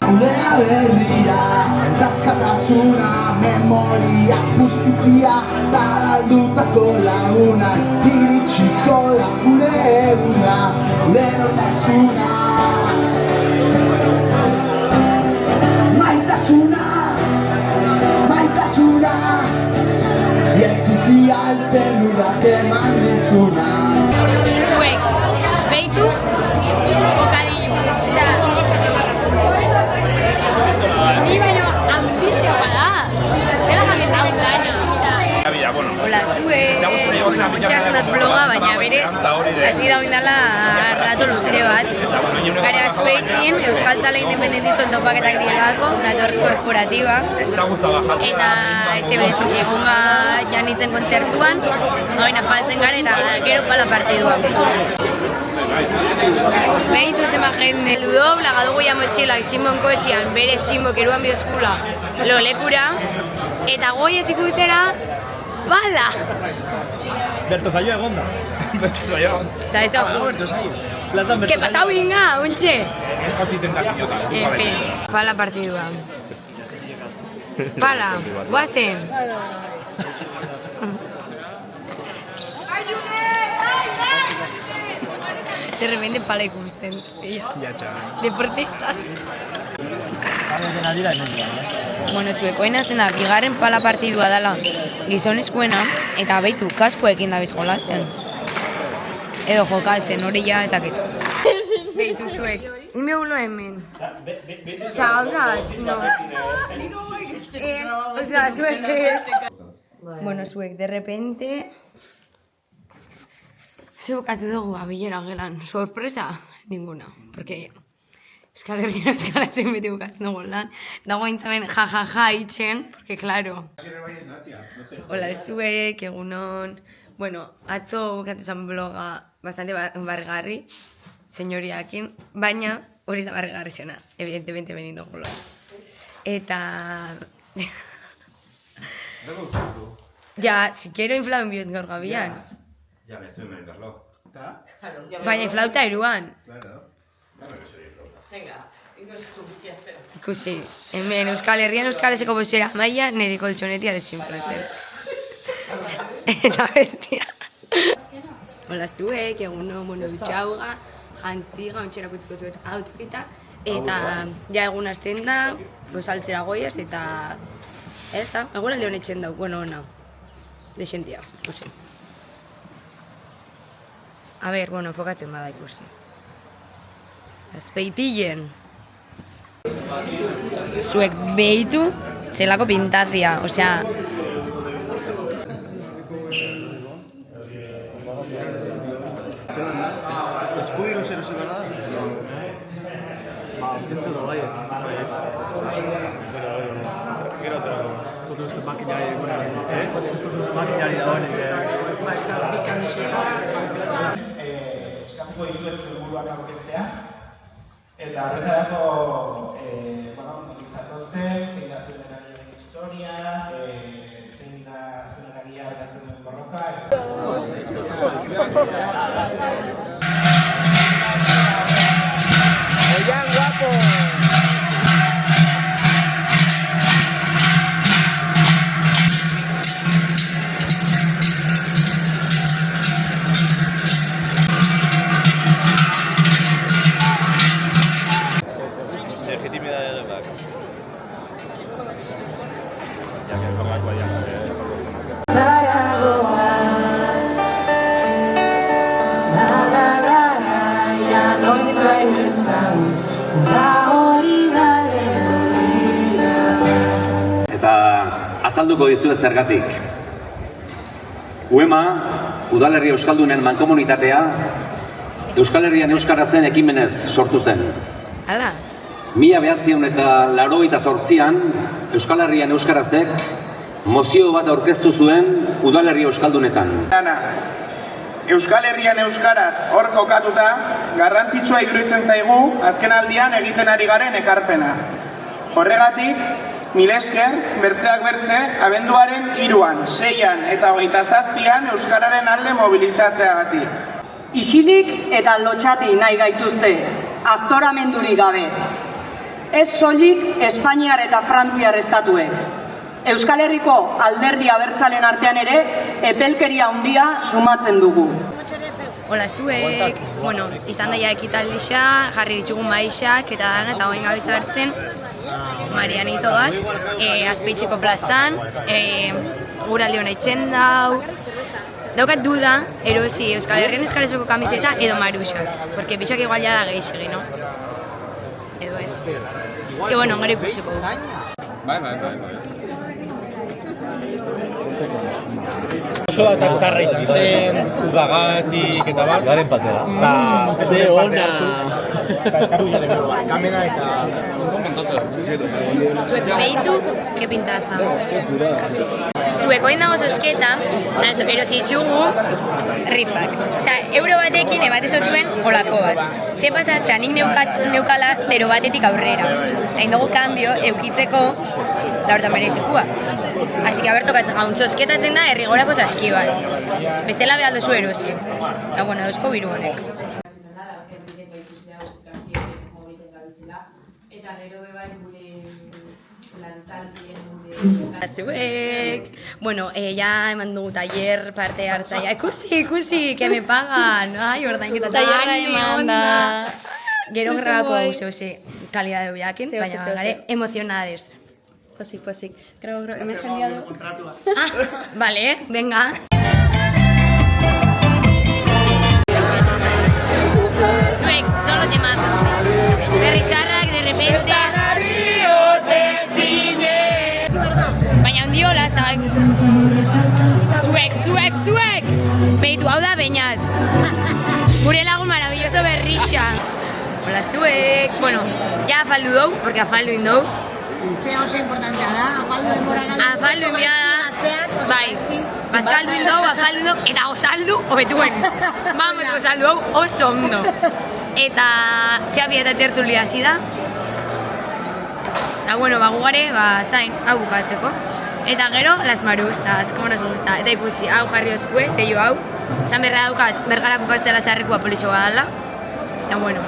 Udea berria, erdazkatasuna, memoria, justizia, taldutako lagunak, iritsiko da gure eguna, gure nortasuna. Maitasuna, maitasuna, Jeltzuti altzen dudak eman dizuna. Zuek, behitu, bokadillo. Ni baino ambizioa da. Dela gamet hau daño. Hola, zuek. Txatzen dut bloga, baina berez, hasi da oindala rato luze bat. Gare azpeitxin, Euskal Tala Independentistuen topaketak direlako, dator korporatiba. Eta ez egunga janitzen kontzertuan, baina faltzen gara eta gero pala partiduan. Behitu zema jende, ludobla gadugu ya motxilak tximonko etxian, berez tximok eruan bidozkula lo lekura, eta goi ez ikustera, bala! Berto saio egon da. Berto saio. Eta ez hau. Que pasau inga, ontxe? Ez josi tentazio tal. Pala partidua. Pala, guazen. De repente pala ikusten. Deportistas. Bueno, zuekoen azten da, bigarren pala partidua dela gizonezkoena, eta behitu kaskoekin da bizkolazten. Edo jokatzen, hori ja ez dakit. Behitu zuek. Inbe ulo hemen. Osa, gauza bat, no. Osa, zuek ez. Bueno, zuek, de repente... Zebukatu dugu abilera gelan. Sorpresa? Ninguna. Porque... Euskal Herrian euskaratzen beti bukatzen dugu lan. Dago aintzaben ja itxen, porque claro. Hola, zuek, egunon. Bueno, atzo bukatu zen bloga bastante bargarri, señoriakin, baina hori da bargarri zena, evidentemente benin dugu lo. Eta... Ja, si quiero inflau enbiot gaur gabian. Ja, me zuen mengarlo. Baina inflauta eruan. Ikusi, hemen Euskal Herrian Euskaleseko bozera maia nire koltsonetia desinflatzen. Eta bestia. Hola zuek, eguno, bueno, dutxauga, jantziga, ontxera kutziko zuet outfita, eta ja egun azten da, gozaltzera goiaz, eta... Ez da, egun alde honetxen dau, bueno, ona, desentia, ikusi. A ber, bueno, enfokatzen bada ikusi. Azpeitilen. Zuek behitu zelako pintazia, osea... Eskudiru zer esu gara da? Pentsa da baiet. Gero, ez dut uste makinari dagoen. Ez dut uste makinari dagoen. Eskatuko dizuet buruak aurkeztea. Eta horretarako, notik zatozte, zein da zuen eragiaren historia, zein da zuen eragia erazten duen borroka. Oian, guapo! Eta azalduko dizuet zergatik. UEMA, Udalerri Euskaldunen mankomunitatea, Euskal Herrian euskarazen ekimenez sortu zen. Hala? 1988an Euskal Herrian euskarazek mozio bat aurkeztu zuen Udalerri Euskaldunetan. Euskal Herrian euskaraz hor kokatuta, garrantzitsua iruditzen zaigu azken aldian egiten ari garen ekarpena. Horregatik, mil esker, bertzeak bertze, abenduaren 3an, 6an eta 27an euskararen alde mobilizatzeagatik. Isilik eta lotxati nahi gaituzte, aztoramendurik gabe. ez soilik Espainiar eta Frantziar estatuek. Euskal Herriko alderdi abertzalen artean ere epelkeria handia sumatzen dugu. Hola zuek, bueno, izan daia ekitaldisa, jarri ditugun baixak eta dana eta hoen gabe zartzen Marianito bat, Azpeitxeko plazan, guralde hona itxen dau. Daukat duda, erosi Euskal Herrian Euskarazoko kamiseta edo Maruxak, porque pixak igual ya da gehiagin, no? Edo ez. Ez que bueno, gero ikusiko du. Bai. Oso eta txarra izan zen, udagatik eta bat. Garen patera. Ze ona! Eta eskaru jade bero bat, kamena eta... Zuek behitu, que pintaza. Zuek oin dago zozketa, erosi itxugu, rifak. Osea, euro batekin ebate zotuen olako bat. Ze pasatzea nik neukala dero batetik aurrera. Hain dugu kambio, eukitzeko laurta meretzikua. Así que abertokatzen gaun zozketatzen da errigorako zaski bat. Bestela behaldo zu erosi. Bueno, dauzko biru honek. Eta gero bebai gure lantaldien gure... Zuek! Bueno, ya eman dugu taller parte hartzaia. Ikusi, que me pagan! Ai, ordainketa taierra eman da. Gero grabako hau zeuze kalidade hobiakin, baina gare emozionades. Posik. Creo, hemen jendia du. Ah, vale, venga. Zuek, solo te mato. Berri txarrak, de repente... Baina ondiola, zak. Zuek! Behitu, hau da beinat. Gure lagun maravilloso berrixa. Hola, zuek. Bueno, ya afaldu dou, porque afaldu indou. Ze oso importantea da, afaldu denbora galdu. Afaldu india da. Bai, bazkaldu indou, eta osaldu hobetuen. Vamos, osaldu hau oso ondo. Eta Txapi eta tertulia hasi da. Eta bueno, gugare, zain, hau bukatzeko. Eta gero, las maruzas, como nos gusta. Eta ikusi, hau jarri oskue, zeio hau. Zan berra daukat, bergara bukatzea lasarrikua politxo badala. Eta bueno.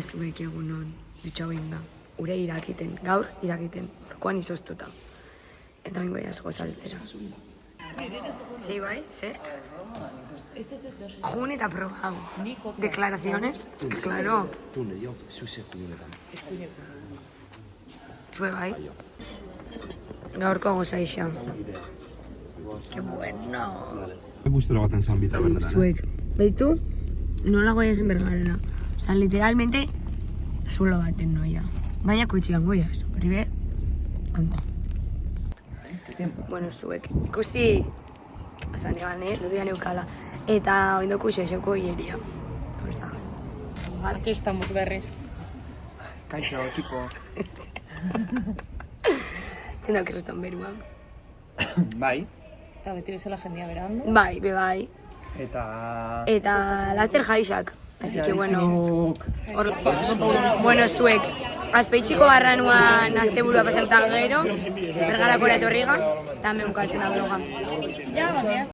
Zuek egunon, dutxau inga, ure irakiten, gaur irakiten, orkoan izoztuta. Eta bengo jasko saltzera. Zei bai, ze? Jun eta probau. Declaraciones, es que claro. Zue bai? Gaurko gozaixa. Que bueno. Gustero baten zan bita berderan. Zuek, behitu, nola goiazen bergarela. Osa, literalmente, zulo baten noia. Baina kutxian goiaz, hori be, ondo. Bueno, zuek, ikusi, zan egan, dudian eukala. Eta oindoko xaxoko hieria. Kosta. Aquí estamos berriz. Kaixo, ekipo. Txenda okreston beruan. Bai. Eta beti bezala jendia berandu. Bai, be bai. Eta laster jaixak. Así que bueno, bueno, zuek, azpeitxiko barranuan asteburua pasauta gero, bergarakora etorriga, eta meukatzen da bloga.